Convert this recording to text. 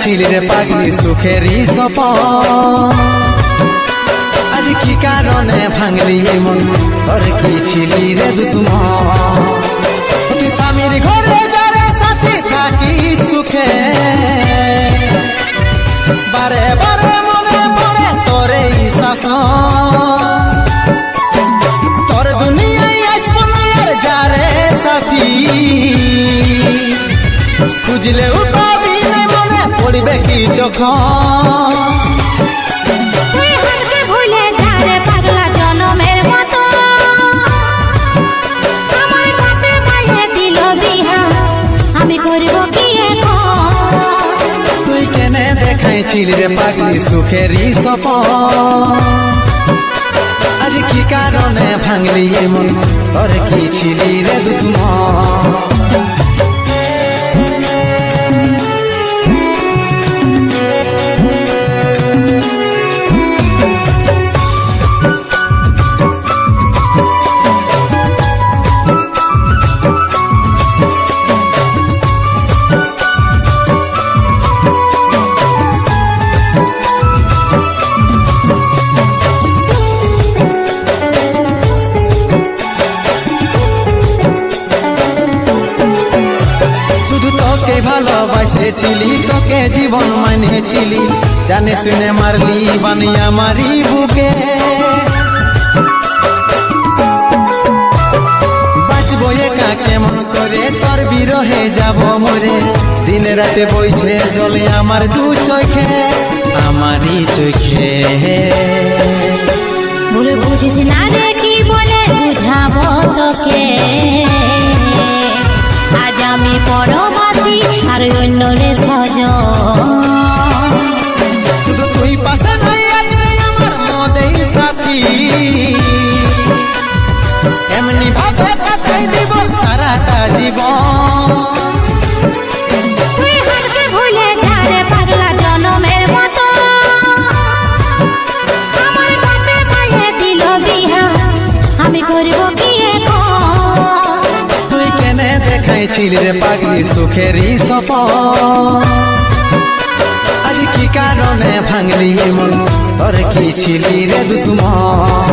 দেখাইছিলি রে পাগলি সুখেরই সপন, আজ কি কারণে ভাঙলি মন, তোর কি ছিলি রে দুশ্মন। তুই স্বামীর ঘরে যারে সাথে থাকি সুখে, বারে বারে মনে পড়ে তোরে শাসন। তোর দুনিয়ায় আসবো না আর যারে সাথী, খুঁজলেও পাবি না মনে পড়বে কি যখন। ভুলে যারে পাগলা জনমের মতো, আমার বাপে মায়ে দিল বিহা, আমি করব কি এখন। তুই কেনে দেখাইছিলি রে পাগলি সুখেরই সপন, আজ কি কারণে ভাঙলি মন, তোর কি ছিলি রে দুশ্মন। তোকে ভালোবাসেছিলি, তোকে জীবন মানেছিলি, জানে শুনে মারলি বানিয়া মারি বুকে। বাঁচবো একা কেমন করে, তোর বিরহে যাব মরে, দিন রাতে বইছে জলে আমার দু চোখে, আমারই চোখে। বলে বুঝিস না রে কি বলে বুঝাবো তোকে, আজ আমি পরবাসী আর অন্য রে সজন। শুধু তুই পাশে নাই আজ আমার মদেই সাথী, এমনি ভাবে কাটাই দিব সারাটা জীবন। তুই হারকে ভুলে যা রে পাগলা জনমের মতো, আমার বাপে মায়ে দিল বিহা, আমি করব কি এখন। তুই কেনে দেখাইছিলি রে পাগলি সুখেরই সপন, আজ কি কারণে ভাঙলি মন, তোর কি ছিলি রে দুশ্মন।